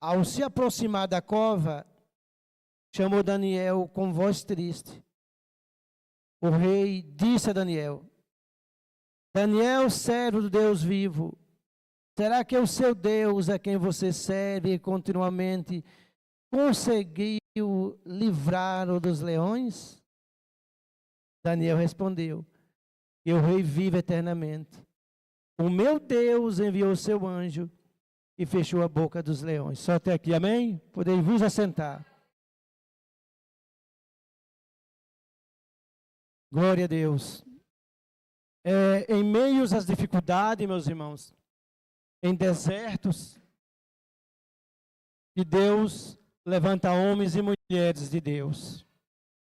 ao se aproximar da cova, chamou Daniel com voz triste. O rei disse a Daniel: Daniel, servo do Deus vivo, será que é o seu Deus a quem você serve continuamente conseguiu livrar-o dos leões? Daniel respondeu: e o rei vive eternamente. O meu Deus enviou o seu anjo e fechou a boca dos leões. Só até aqui, amém? Podem vos assentar. Glória a Deus. Em meio às dificuldades, meus irmãos, em desertos, que Deus levanta homens e mulheres de Deus.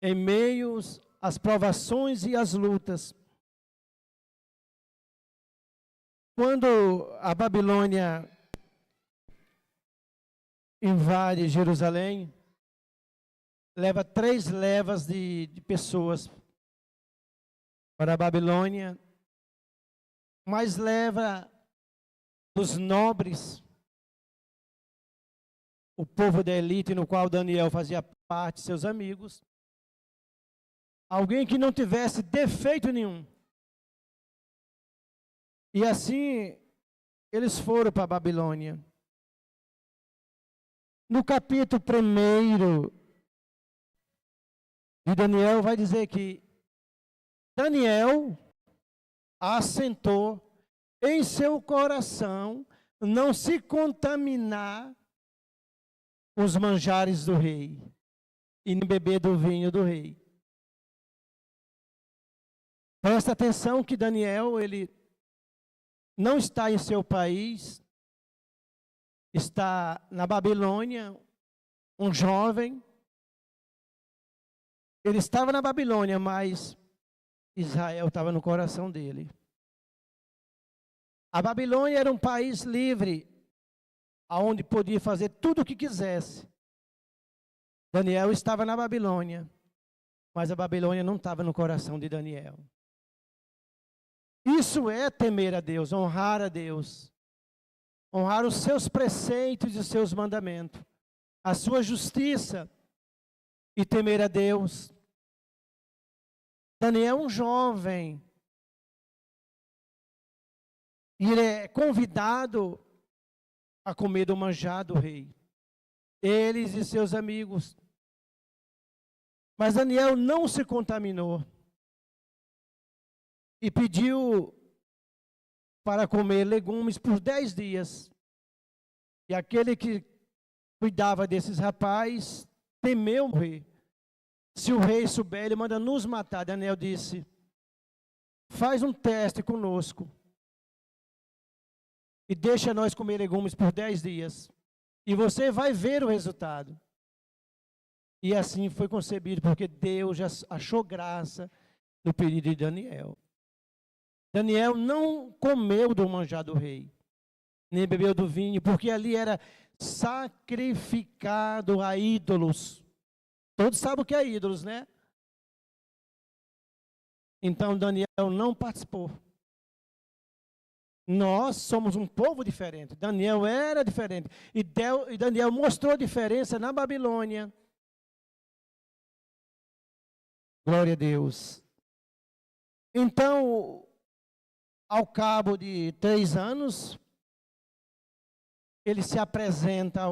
Em meio às provações e às lutas, quando a Babilônia invade Jerusalém, leva 3 levas de pessoas para a Babilônia, mas leva os nobres, o povo da elite no qual Daniel fazia parte, seus amigos, alguém que não tivesse defeito nenhum. E assim, eles foram para a Babilônia. No capítulo 1 de Daniel, vai dizer que Daniel assentou em seu coração não se contaminar os manjares do rei e nem beber do vinho do rei. Presta atenção que Daniel, ele não está em seu país, está na Babilônia, um jovem. Ele estava na Babilônia, mas Israel estava no coração dele. A Babilônia era um país livre, onde podia fazer tudo o que quisesse. Daniel estava na Babilônia, mas a Babilônia não estava no coração de Daniel. Isso é temer a Deus, honrar a Deus, honrar os seus preceitos e os seus mandamentos, a sua justiça e temer a Deus. Daniel é um jovem, e ele é convidado a comer do manjar do rei, eles e seus amigos. Mas Daniel não se contaminou e pediu para comer legumes por 10 dias. E aquele que cuidava desses rapazes temeu o rei. Se o rei souber, ele manda nos matar. Daniel disse: faz um teste conosco e deixa nós comer legumes por 10 dias. E você vai ver o resultado. E assim foi concebido, porque Deus já achou graça no pedido de Daniel. Daniel não comeu do manjar do rei, nem bebeu do vinho, porque ali era sacrificado a ídolos. Todos sabem o que é ídolos, né? Então Daniel não participou. Nós somos um povo diferente. Daniel era diferente. E Daniel mostrou diferença na Babilônia. Glória a Deus. Então, ao cabo de 3 anos, ele se apresenta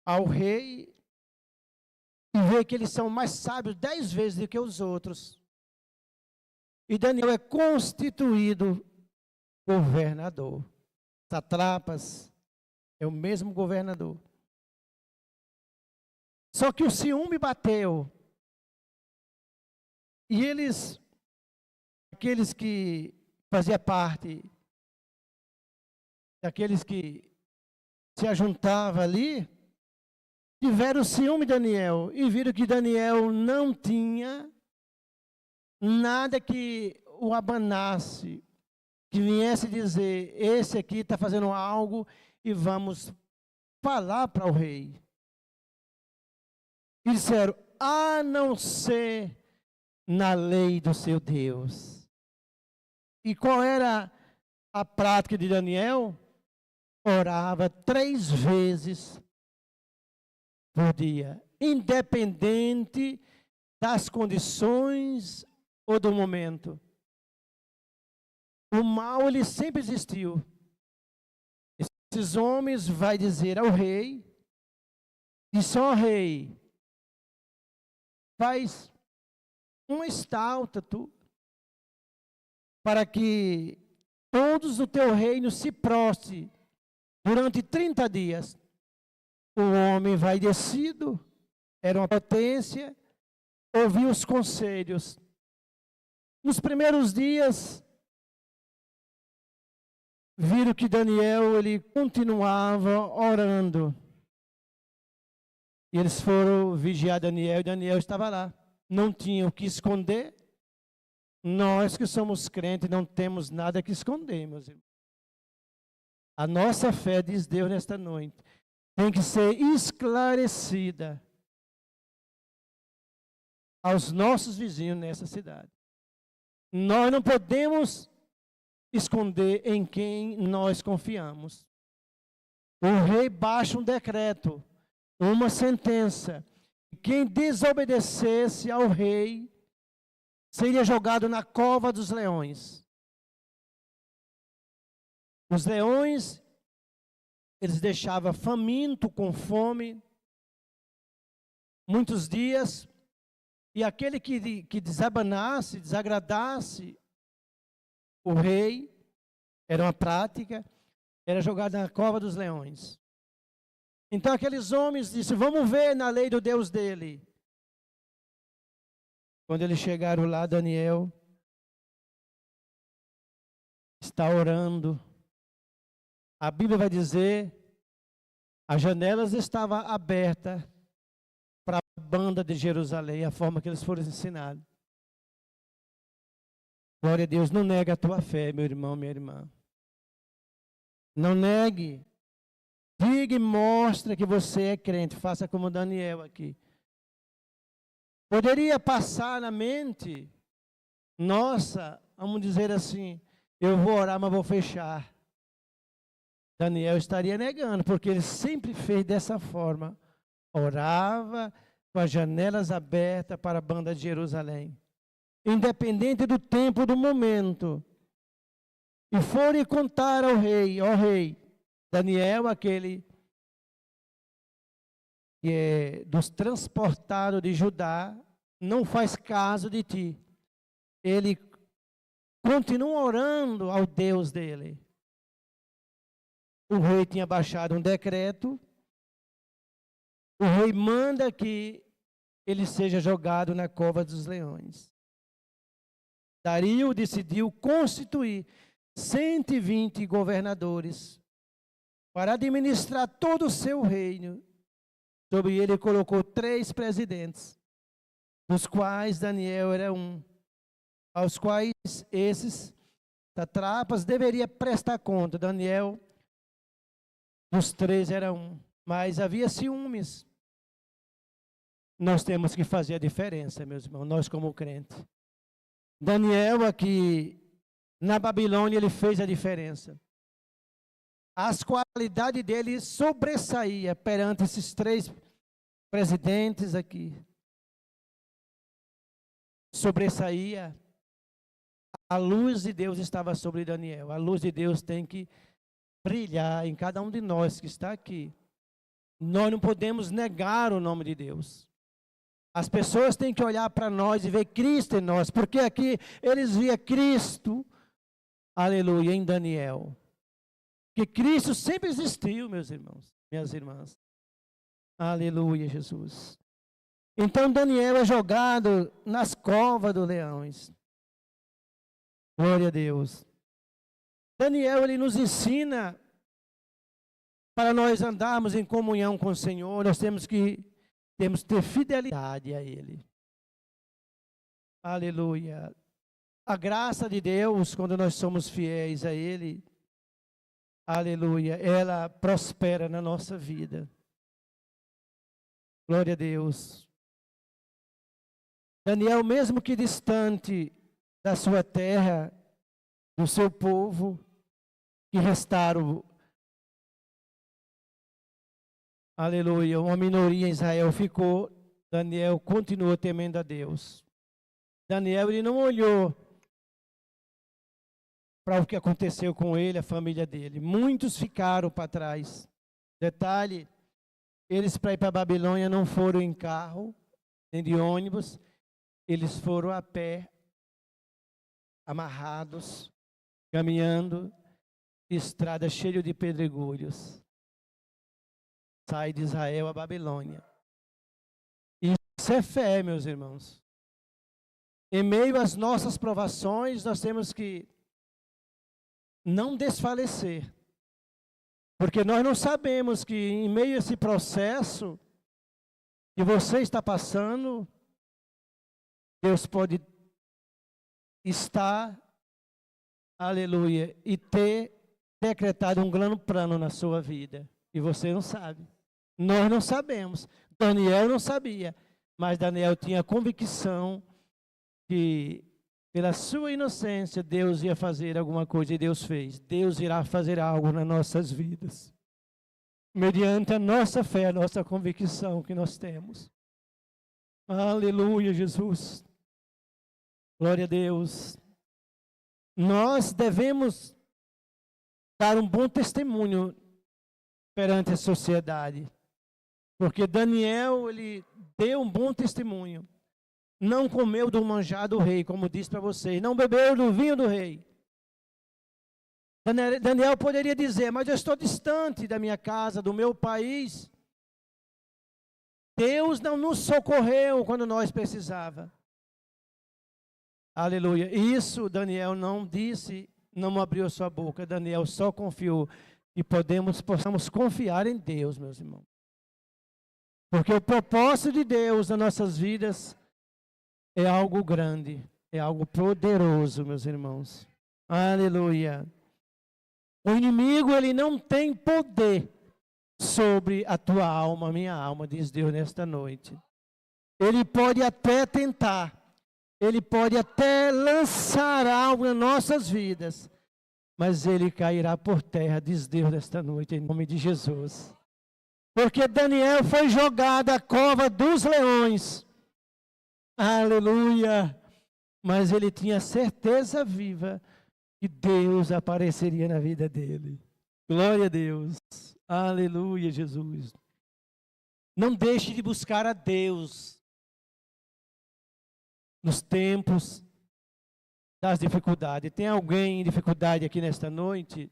ao rei e vê que eles são mais sábios 10 vezes do que os outros. E Daniel é constituído governador. Satrapas é o mesmo governador. Só que o ciúme bateu. E aqueles que faziam parte, daqueles que se ajuntavam ali, tiveram ciúme de Daniel e viram que Daniel não tinha nada que o abanasse, que viesse dizer: esse aqui está fazendo algo e vamos falar para o rei. E disseram: a não ser na lei do seu Deus. E qual era a prática de Daniel? Orava 3 vezes por dia, independente das condições ou do momento. O mal, ele sempre existiu. Esses homens vai dizer ao rei, e só o rei, faz uma estátua tu, para que todos do teu reino se prostre durante 30 dias. O homem vai descido, era uma potência, ouviu os conselhos. Nos primeiros dias, viram que Daniel, ele continuava orando. E eles foram vigiar Daniel, e Daniel estava lá. Não tinha o que esconder. Nós que somos crentes não temos nada que esconder, meus irmãos. A nossa fé, diz Deus nesta noite, tem que ser esclarecida aos nossos vizinhos nessa cidade. Nós não podemos esconder em quem nós confiamos. O rei baixa um decreto, uma sentença. Quem desobedecesse ao rei seria jogado na cova dos leões. Os leões, eles deixavam faminto, com fome, muitos dias, e aquele que desabanasse, desagradasse o rei, era uma prática, era jogado na cova dos leões. Então aqueles homens disseram, vamos ver na lei do Deus dele. Quando eles chegaram lá, Daniel está orando. A Bíblia vai dizer, as janelas estavam abertas para a banda de Jerusalém, a forma que eles foram ensinados. Glória a Deus, não nega a tua fé, meu irmão, minha irmã. Não negue. Diga e mostre que você é crente. Faça como Daniel aqui. Poderia passar na mente, nossa, vamos dizer assim, eu vou orar, mas vou fechar. Daniel estaria negando, porque ele sempre fez dessa forma. Orava com as janelas abertas para a banda de Jerusalém. Independente do tempo, do momento. E foram contar ao rei, ó rei, Daniel, aquele que é dos transportados de Judá, não faz caso de ti. Ele continua orando ao Deus dele. O rei tinha baixado um decreto. O rei manda que ele seja jogado na cova dos leões. Dario decidiu constituir 120 governadores para administrar todo o seu reino. Sobre ele colocou 3 presidentes, dos quais Daniel era um, aos quais esses satrapas deveriam prestar conta. Daniel, dos 3, era um, mas havia ciúmes. Nós temos que fazer a diferença, meus irmãos, nós como crentes. Daniel aqui na Babilônia, ele fez a diferença. As qualidades dele sobressaía perante esses 3 presidentes aqui. Sobressaía. A luz de Deus estava sobre Daniel. A luz de Deus tem que brilhar em cada um de nós que está aqui. Nós não podemos negar o nome de Deus. As pessoas têm que olhar para nós e ver Cristo em nós, porque aqui eles viam Cristo, aleluia, em Daniel. Que Cristo sempre existiu, meus irmãos, minhas irmãs. Aleluia, Jesus. Então Daniel é jogado nas covas dos leões. Glória a Deus. Daniel, ele nos ensina, para nós andarmos em comunhão com o Senhor, nós temos que ter fidelidade a Ele. Aleluia. A graça de Deus, quando nós somos fiéis a Ele, aleluia, ela prospera na nossa vida. Glória a Deus. Daniel, mesmo que distante da sua terra, do seu povo, que restaram aleluia, uma minoria em Israel ficou, Daniel continuou temendo a Deus. Daniel, ele não olhou para o que aconteceu com ele, a família dele. Muitos ficaram para trás. Detalhe, eles para ir para a Babilônia não foram em carro, nem de ônibus, eles foram a pé, amarrados, caminhando, estrada cheia de pedregulhos. Sai de Israel a Babilônia. Isso é fé, meus irmãos. Em meio às nossas provações, nós temos que não desfalecer. Porque nós não sabemos que em meio a esse processo que você está passando, Deus pode estar, aleluia, e ter decretado um grande plano na sua vida. E você não sabe. Nós não sabemos. Daniel não sabia. Mas Daniel tinha a convicção que pela sua inocência Deus ia fazer alguma coisa e Deus fez. Deus irá fazer algo nas nossas vidas. Mediante a nossa fé, a nossa convicção que nós temos. Aleluia, Jesus. Glória a Deus. Nós devemos dar um bom testemunho perante a sociedade. Porque Daniel, ele deu um bom testemunho. Não comeu do manjar do rei, como disse para vocês. Não bebeu do vinho do rei. Daniel poderia dizer, mas eu estou distante da minha casa, do meu país. Deus não nos socorreu quando nós precisávamos. Aleluia. Isso Daniel não disse, não abriu a sua boca. Daniel só confiou. E possamos confiar em Deus, meus irmãos. Porque o propósito de Deus nas nossas vidas é algo grande, é algo poderoso, meus irmãos. Aleluia. O inimigo, ele não tem poder sobre a tua alma, a minha alma, diz Deus nesta noite. Ele pode até tentar, ele pode até lançar algo nas nossas vidas, mas ele cairá por terra, diz Deus nesta noite, em nome de Jesus. Porque Daniel foi jogado à cova dos leões. Aleluia. Mas ele tinha certeza viva que Deus apareceria na vida dele. Glória a Deus. Aleluia, Jesus. Não deixe de buscar a Deus nos tempos das dificuldades. Tem alguém em dificuldade aqui nesta noite?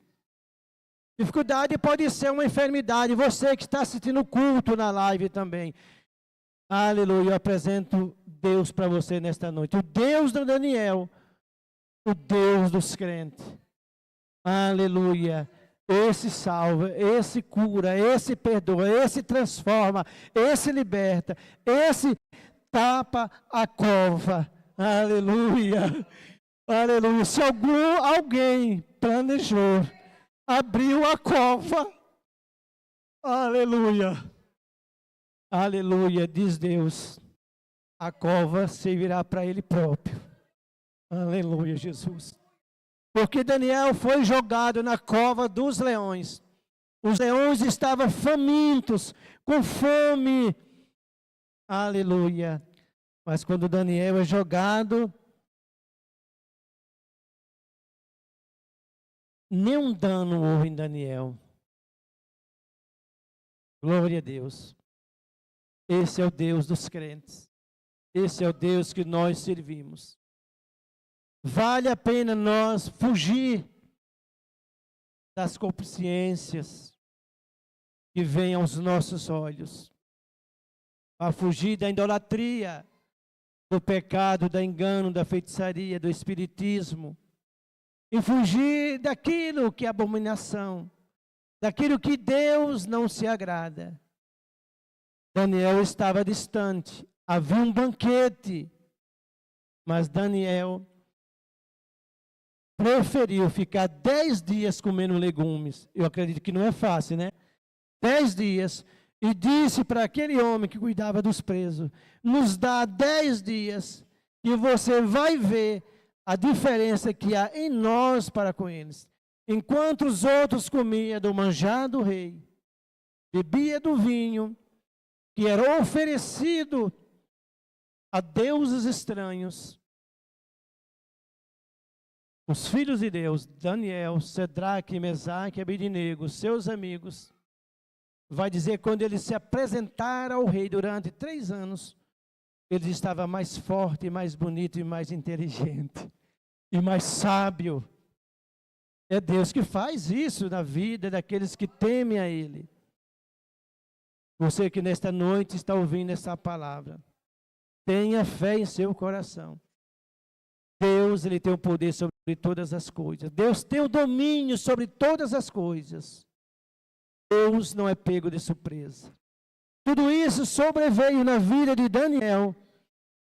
Dificuldade pode ser uma enfermidade. Você que está assistindo o culto na live também. Aleluia, eu apresento Deus para você nesta noite. O Deus do Daniel, o Deus dos crentes. Aleluia. Esse salva, esse cura, esse perdoa, esse transforma, esse liberta, esse tapa a cova. Aleluia. Aleluia. Se alguém planejou, abriu a cova. Aleluia. Aleluia, diz Deus. A cova servirá para ele próprio. Aleluia, Jesus. Porque Daniel foi jogado na cova dos leões. Os leões estavam famintos, com fome. Aleluia. Mas quando Daniel é jogado, nenhum dano houve em Daniel. Glória a Deus. Esse é o Deus dos crentes. Esse é o Deus que nós servimos. Vale a pena nós fugir das consciências que vêm aos nossos olhos. A fugir da idolatria, do pecado, do engano, da feitiçaria, do espiritismo. E fugir daquilo que é abominação, daquilo que Deus não se agrada. Daniel estava distante, havia um banquete, mas Daniel preferiu ficar 10 dias comendo legumes. Eu acredito que não é fácil, né? 10 dias. E disse para aquele homem que cuidava dos presos, nos dá 10 dias e você vai ver a diferença que há em nós para com eles. Enquanto os outros comiam do manjar do rei, bebia do vinho que era oferecido a deuses estranhos. Os filhos de Deus, Daniel, Sedraque, Mesaque e Abednego, seus amigos, vai dizer, quando eles se apresentaram ao rei durante 3 anos, ele estava mais forte, mais bonito e mais inteligente, e mais sábio. É Deus que faz isso na vida daqueles que temem a Ele. Você que nesta noite está ouvindo essa palavra, tenha fé em seu coração. Deus, Ele tem o poder sobre todas as coisas. Deus tem o domínio sobre todas as coisas. Deus não é pego de surpresa. Tudo isso sobreveio na vida de Daniel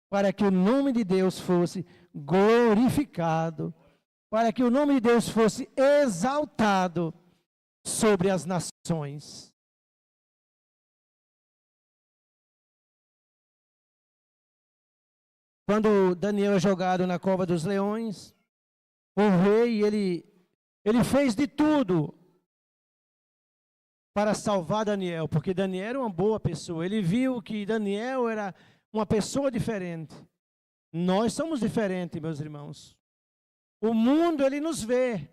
para que o nome de Deus fosse glorificado, para que o nome de Deus fosse exaltado sobre as nações. Quando Daniel é jogado na cova dos leões, o rei, ele fez de tudo para salvar Daniel, porque Daniel era uma boa pessoa. Ele viu que Daniel era uma pessoa diferente. Nós somos diferentes, meus irmãos. O mundo, ele nos vê.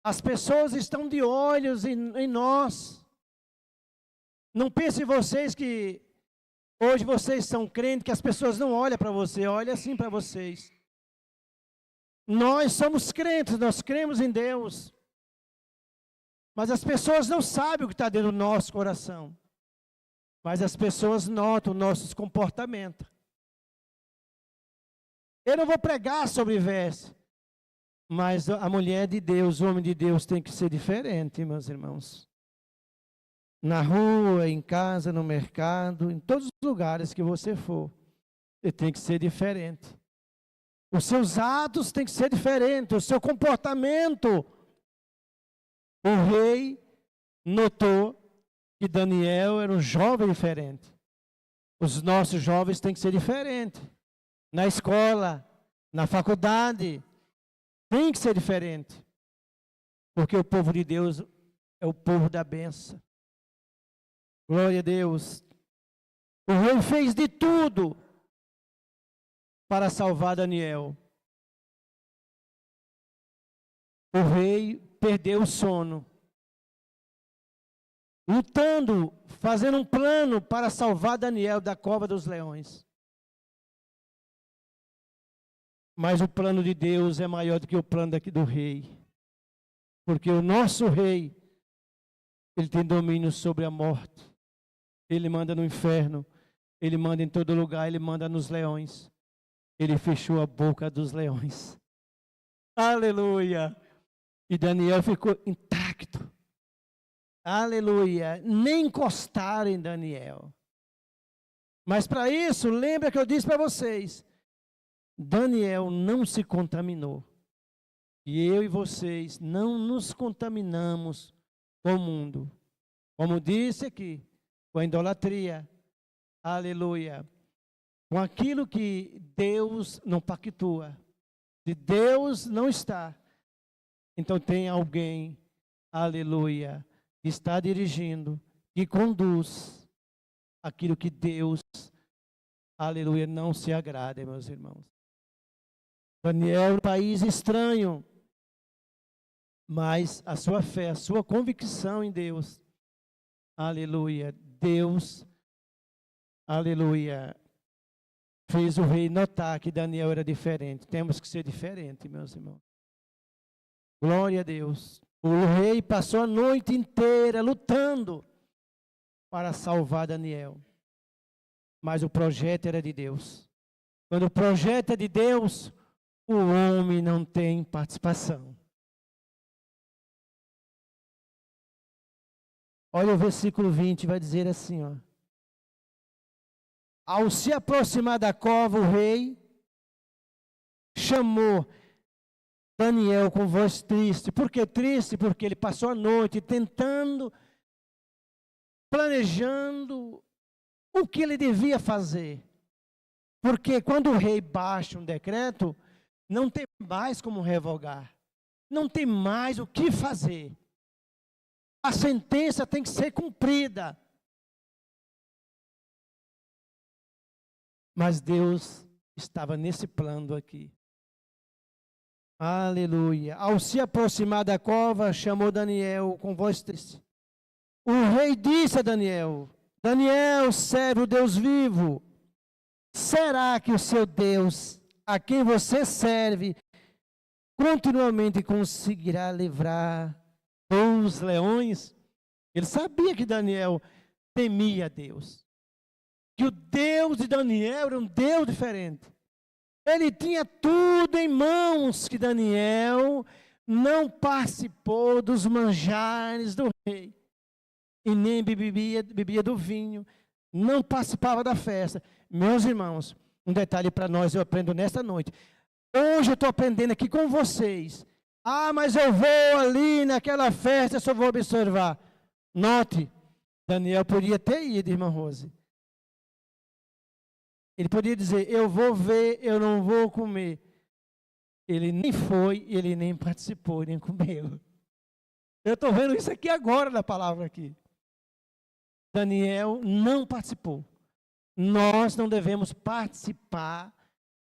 As pessoas estão de olhos em nós. Não pensem vocês que hoje vocês são crentes, que as pessoas não olham para você, olham assim para vocês. Nós somos crentes, nós cremos em Deus. Mas as pessoas não sabem o que está dentro do nosso coração. Mas as pessoas notam nossos comportamentos. Eu não vou pregar sobre veste, mas a mulher de Deus, o homem de Deus tem que ser diferente, meus irmãos. Na rua, em casa, no mercado, em todos os lugares que você for, ele tem que ser diferente. Os seus atos têm que ser diferentes, o seu comportamento. O rei notou que Daniel era um jovem diferente. Os nossos jovens têm que ser diferentes. Na escola, na faculdade, tem que ser diferente. Porque o povo de Deus é o povo da bênção. Glória a Deus. O rei fez de tudo para salvar Daniel. O rei perdeu o sono, lutando, fazendo um plano para salvar Daniel da cova dos leões. Mas o plano de Deus é maior do que o plano do rei. Porque o nosso rei, ele tem domínio sobre a morte. Ele manda no inferno, ele manda em todo lugar, ele manda nos leões. Ele fechou a boca dos leões. Aleluia! E Daniel ficou intacto. Aleluia! Nem encostaram em Daniel. Mas para isso, lembra que eu disse para vocês, Daniel não se contaminou. E eu e vocês não nos contaminamos com o mundo. Como disse aqui, com a idolatria. Aleluia. Com aquilo que Deus não pactua. Se Deus não está, então tem alguém, aleluia, que está dirigindo, que conduz aquilo que Deus, aleluia, não se agrada, meus irmãos. Daniel, um país estranho, mas a sua fé, a sua convicção em Deus, aleluia, Deus, aleluia, fez o rei notar que Daniel era diferente. Temos que ser diferentes, meus irmãos. Glória a Deus. O rei passou a noite inteira lutando para salvar Daniel. Mas o projeto era de Deus. Quando o projeto é de Deus, o homem não tem participação. Olha o versículo 20, vai dizer assim, ó. Ao se aproximar da cova, o rei chamou Daniel com voz triste. Por que triste? Porque ele passou a noite tentando, planejando o que ele devia fazer. Porque quando o rei baixa um decreto, não tem mais como revogar. Não tem mais o que fazer. A sentença tem que ser cumprida. Mas Deus estava nesse plano aqui. Aleluia. Ao se aproximar da cova, chamou Daniel com voz triste. O rei disse a Daniel: Daniel, servo do Deus vivo, será que o seu Deus, a quem você serve, continuamente conseguirá livrar dos leões? Ele sabia que Daniel temia Deus. Que o Deus de Daniel era um Deus diferente. Ele tinha tudo em mãos, que Daniel não participou dos manjares do rei. E nem bebia do vinho. Não participava da festa. Meus irmãos, um detalhe para nós, eu aprendo nesta noite. Hoje eu estou aprendendo aqui com vocês. Ah, mas eu vou ali naquela festa, só vou observar. Note, Daniel podia ter ido, irmã Rose. Ele podia dizer, eu vou ver, eu não vou comer. Ele nem foi, ele nem participou, nem comeu. Eu estou vendo isso aqui agora na palavra aqui. Daniel não participou. Nós não devemos participar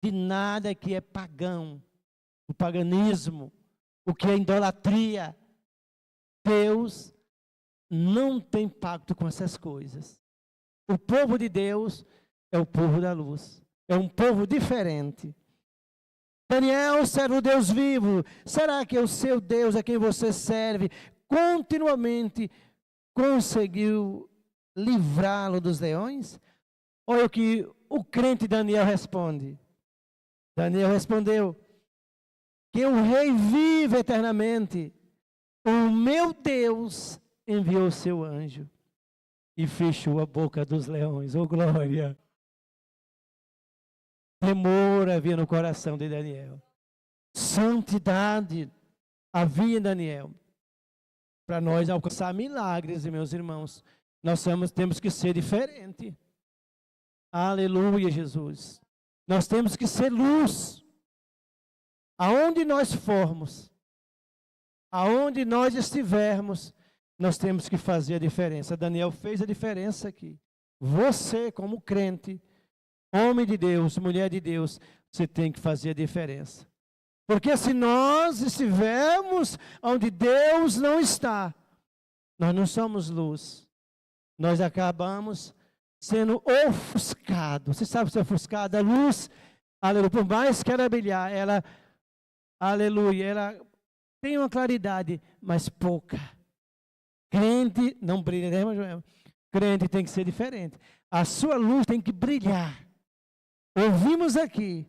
de nada que é pagão. O paganismo, o que é idolatria. Deus não tem pacto com essas coisas. O povo de Deus é o povo da luz. É um povo diferente. Daniel, servo do Deus vivo, será que o seu Deus, a quem você serve, continuamente conseguiu livrá-lo dos leões? Olha o que o crente Daniel responde. Daniel respondeu, que o rei vive eternamente. O meu Deus enviou seu anjo e fechou a boca dos leões. Oh, glória! Temor havia no coração de Daniel. Santidade havia em Daniel. Para nós alcançar milagres, meus irmãos, nós temos que ser diferente. Aleluia, Jesus. Nós temos que ser luz. Aonde nós formos, aonde nós estivermos, nós temos que fazer a diferença. Daniel fez a diferença aqui. Você, como crente, homem de Deus, mulher de Deus, você tem que fazer a diferença. Porque se nós estivermos onde Deus não está, nós não somos luz. Nós acabamos sendo ofuscados. Você sabe ser ofuscado? A luz, aleluia, por mais que ela brilhar, ela, aleluia, ela tem uma claridade, mas pouca. Crente não brilha, né, irmão? Crente tem que ser diferente. A sua luz tem que brilhar. Ouvimos aqui,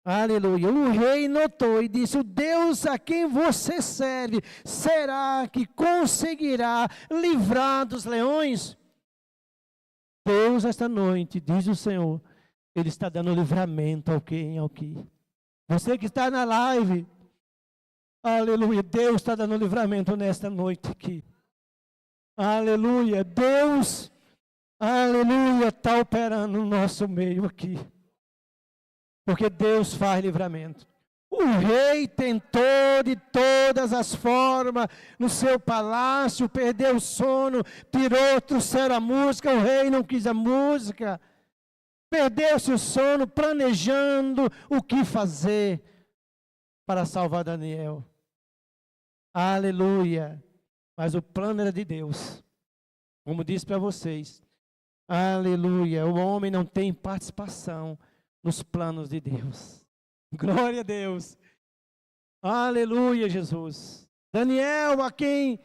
aleluia, o rei notou e disse, o Deus a quem você serve, será que conseguirá livrar dos leões? Deus, esta noite, diz o Senhor, Ele está dando livramento ao que? Você que está na live, aleluia, Deus está dando livramento nesta noite aqui. Aleluia, Deus, aleluia, está operando no nosso meio aqui. Porque Deus faz livramento. O rei tentou de todas as formas, no seu palácio, perdeu o sono, trouxeram a música, o rei não quis a música. Perdeu-se o sono, planejando o que fazer para salvar Daniel. Aleluia. Mas o plano era de Deus. Como disse para vocês. Aleluia. O homem não tem participação nos planos de Deus. Glória a Deus. Aleluia, Jesus. Daniel, a quem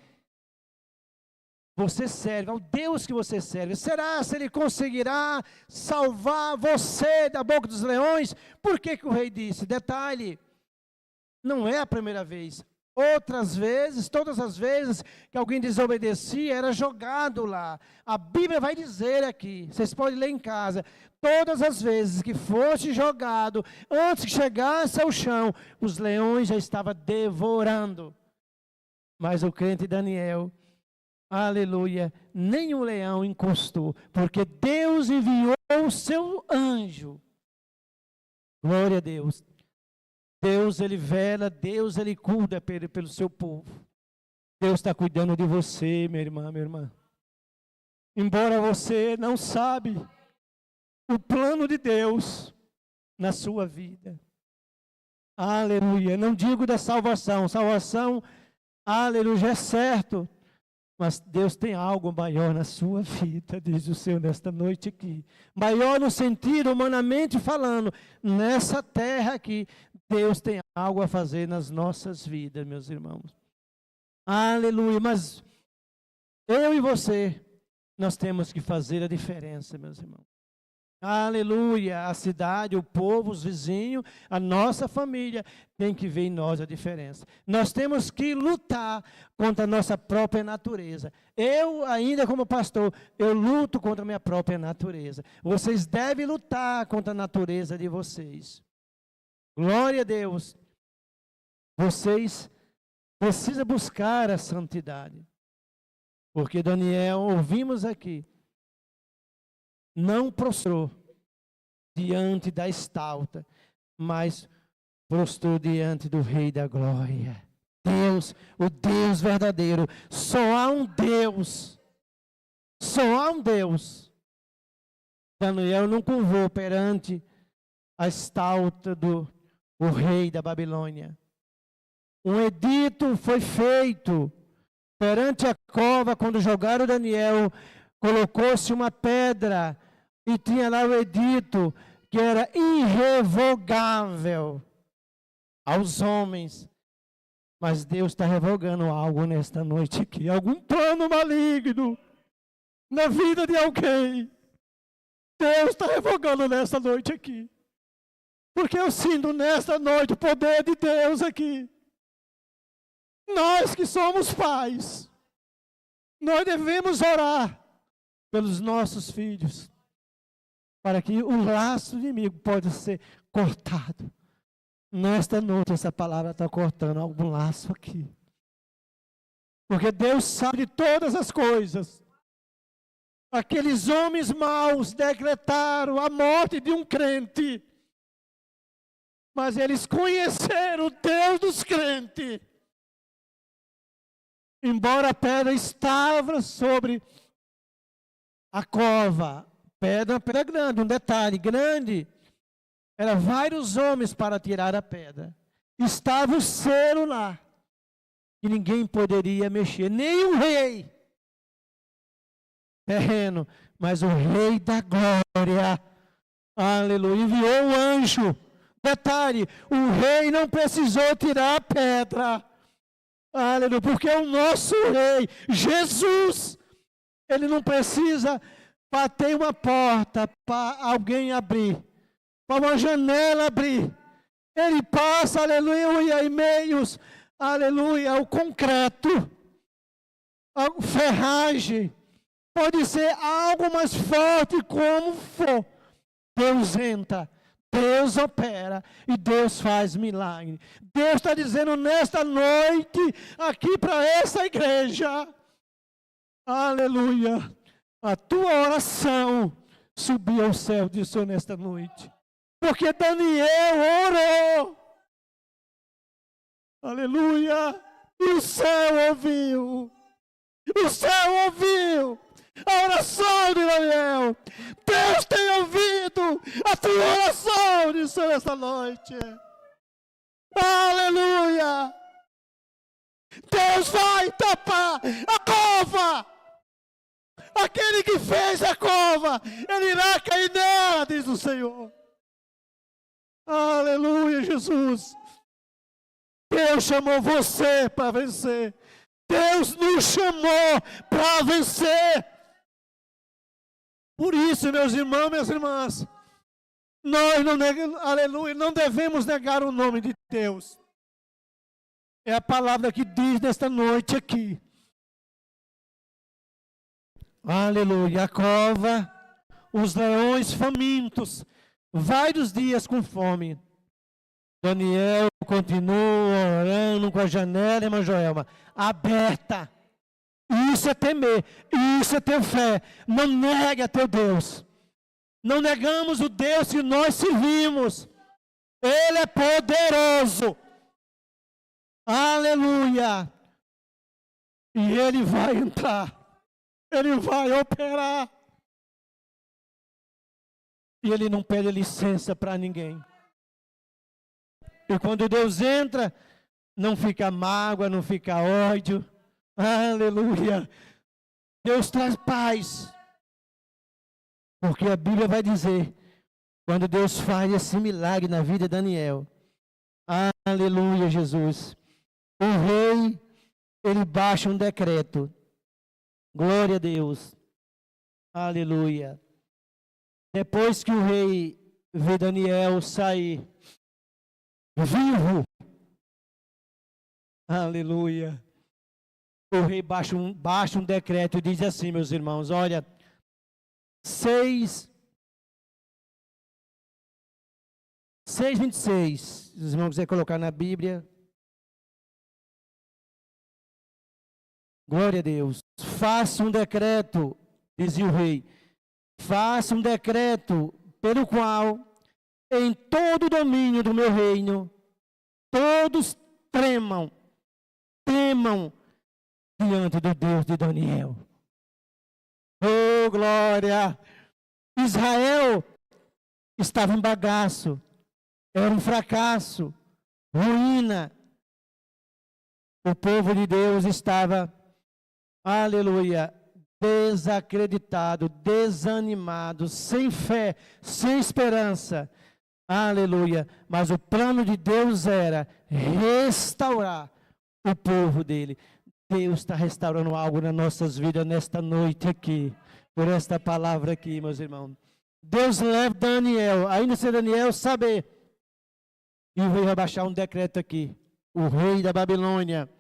você serve, ao Deus que você serve, será se ele conseguirá salvar você da boca dos leões? Por que o rei disse? Detalhe, não é a primeira vez. Outras vezes, todas as vezes que alguém desobedecia, era jogado lá. A Bíblia vai dizer aqui, vocês podem ler em casa, todas as vezes que fosse jogado, antes que chegasse ao chão, os leões já estavam devorando. Mas o crente Daniel, aleluia, nenhum leão encostou, porque Deus enviou o seu anjo. Glória a Deus. Deus, ele vela, Deus, ele cuida pelo seu povo. Deus está cuidando de você, minha irmã, minha irmã. Embora você não sabe o plano de Deus na sua vida. Aleluia. Não digo da salvação. Salvação, aleluia, é certo. Mas Deus tem algo maior na sua vida, diz o Senhor nesta noite aqui. Maior no sentido, humanamente falando, nessa terra aqui, Deus tem algo a fazer nas nossas vidas, meus irmãos. Aleluia. Mas eu e você, nós temos que fazer a diferença, meus irmãos. Aleluia, a cidade, o povo, os vizinhos, a nossa família tem que ver em nós a diferença. Nós temos que lutar contra a nossa própria natureza. Eu, ainda como pastor, eu luto contra a minha própria natureza. Vocês devem lutar contra a natureza de vocês. Glória a Deus. Vocês precisam buscar a santidade. Porque Daniel, ouvimos aqui, não prostrou diante da estátua, mas prostrou diante do Rei da Glória. Deus, o Deus verdadeiro. Só há um Deus. Só há um Deus. Daniel não curvou perante a estátua do rei da Babilônia. Um edito foi feito perante a cova, quando jogaram Daniel, colocou-se uma pedra e tinha lá o edito que era irrevogável aos homens. Mas Deus está revogando algo nesta noite aqui, algum plano maligno na vida de alguém. Deus está revogando nesta noite aqui. Porque eu sinto nesta noite o poder de Deus aqui. Nós que somos pais, nós devemos orar pelos nossos filhos, para que o laço inimigo possa ser cortado. Nesta noite essa palavra está cortando algum laço aqui. Porque Deus sabe de todas as coisas. Aqueles homens maus decretaram a morte de um crente, mas eles conheceram o Deus dos crentes. Embora a pedra estava sobre a cova, pedra grande, um detalhe grande, era vários homens para tirar a pedra. Estava o selo lá, e ninguém poderia mexer, nem o rei terreno, mas o Rei da Glória, aleluia, enviou o anjo. Detalhe, o rei não precisou tirar a pedra, aleluia, porque o nosso rei, Jesus, ele não precisa bater uma porta para alguém abrir, para uma janela abrir. Ele passa, aleluia, em meios, aleluia, o concreto, a ferragem. Pode ser algo mais forte como for. Deus entra, Deus opera e Deus faz milagre. Deus está dizendo nesta noite, aqui para essa igreja, aleluia, a tua oração subiu ao céu, disse eu nesta noite. Porque Daniel orou, aleluia, e o céu ouviu. O céu ouviu a oração de Daniel. Deus tem ouvido a tua oração, disse eu nesta noite. Aleluia. Deus vai tapar a cova. Aquele que fez a cova, ele irá cair nela, diz o Senhor. Aleluia, Jesus. Deus chamou você para vencer. Deus nos chamou para vencer. Por isso, meus irmãos, minhas irmãs, nós não negamos, aleluia, não devemos negar o nome de Deus. É a palavra que diz nesta noite aqui. Aleluia, a cova, os leões famintos, vários dias com fome. Daniel continua orando com a janela, irmã Joelma, aberta. Isso é temer, isso é ter fé. Não nega teu Deus. Não negamos o Deus que nós servimos. Ele é poderoso. Aleluia. E Ele vai entrar. Ele vai operar. E Ele não pede licença para ninguém. E quando Deus entra, não fica mágoa, não fica ódio. Aleluia. Deus traz paz. Porque a Bíblia vai dizer, quando Deus faz esse milagre na vida de Daniel, aleluia, Jesus, o rei, ele baixa um decreto, glória a Deus, aleluia. Depois que o rei vê Daniel sair vivo, aleluia, o rei baixa um decreto e diz assim, meus irmãos, olha, 6:26, se os irmãos quiserem colocar na Bíblia. Glória a Deus. Faça um decreto, dizia o rei, faça um decreto pelo qual, em todo o domínio do meu reino, todos temam diante do Deus de Daniel. Oh, glória! Israel estava em bagaço, era um fracasso, ruína. O povo de Deus estava, aleluia, desacreditado, desanimado, sem fé, sem esperança. Aleluia. Mas o plano de Deus era restaurar o povo dele. Deus está restaurando algo nas nossas vidas nesta noite aqui, por esta palavra aqui, meus irmãos. Deus leva Daniel, ainda sem Daniel saber, e o rei vai baixar um decreto aqui, o rei da Babilônia.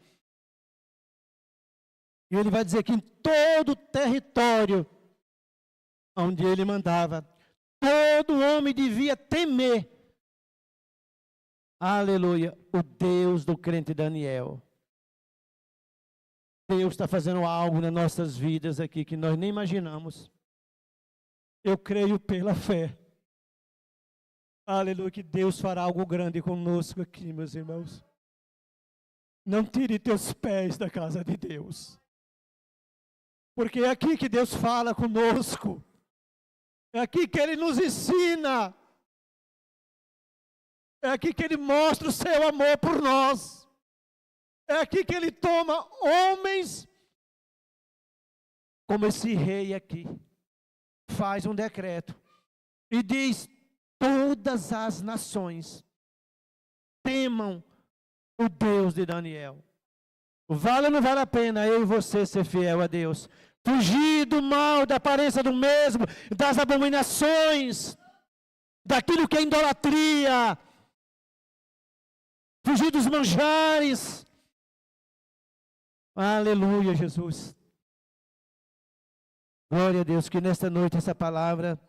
E ele vai dizer que em todo o território onde ele mandava, todo homem devia temer, aleluia, o Deus do crente Daniel. Deus está fazendo algo nas nossas vidas aqui que nós nem imaginamos. Eu creio pela fé. Aleluia, que Deus fará algo grande conosco aqui, meus irmãos. Não tire teus pés da casa de Deus. Porque é aqui que Deus fala conosco. É aqui que Ele nos ensina. É aqui que Ele mostra o seu amor por nós. É aqui que Ele toma homens como esse rei aqui. Faz um decreto e diz: todas as nações temam o Deus de Daniel. Vale ou não vale a pena eu e você ser fiel a Deus? Fugir do mal, da aparência do mesmo, das abominações, daquilo que é idolatria. Fugir dos manjares. Aleluia, Jesus. Glória a Deus, que nesta noite essa palavra,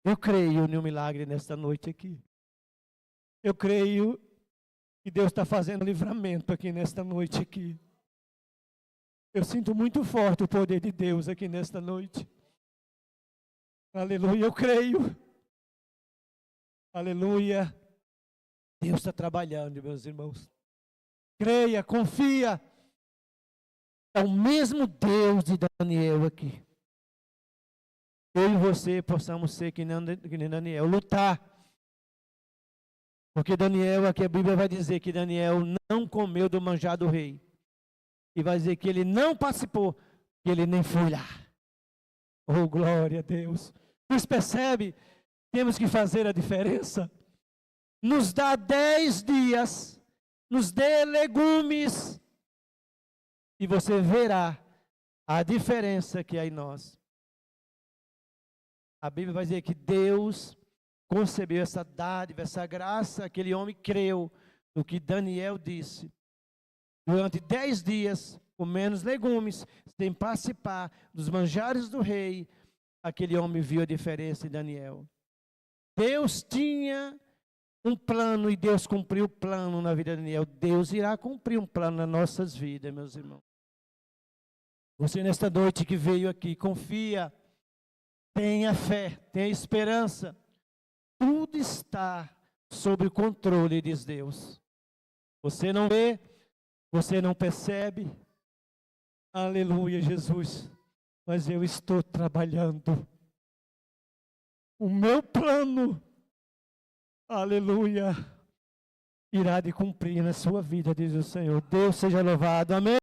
eu creio em um milagre nesta noite aqui. Eu creio que Deus está fazendo livramento aqui nesta noite aqui. Eu sinto muito forte o poder de Deus aqui nesta noite. Aleluia, eu creio. Aleluia. Deus está trabalhando, meus irmãos. Creia, confia. É o mesmo Deus de Daniel aqui. Eu e você possamos ser que nem Daniel, lutar. Porque Daniel, aqui a Bíblia vai dizer que Daniel não comeu do manjar do rei. E vai dizer que ele não participou, que ele nem foi lá. Oh, glória a Deus. Vocês percebem? Temos que fazer a diferença. Nos dá 10 dias, nos dê legumes, e você verá a diferença que há em nós. A Bíblia vai dizer que Deus concebeu essa dádiva, essa graça, aquele homem creu no que Daniel disse. Durante 10 dias, comendo legumes, sem participar dos manjares do rei, aquele homem viu a diferença em Daniel. Deus tinha um plano e Deus cumpriu o plano na vida de Daniel. Deus irá cumprir um plano nas nossas vidas, meus irmãos. Você nesta noite que veio aqui, confia, tenha fé, tenha esperança. Tudo está sob o controle de Deus. Você não vê, você não percebe, Aleluia, Jesus. Mas eu estou trabalhando. O meu plano, aleluia, irá de cumprir na sua vida, diz o Senhor. Deus seja louvado. Amém.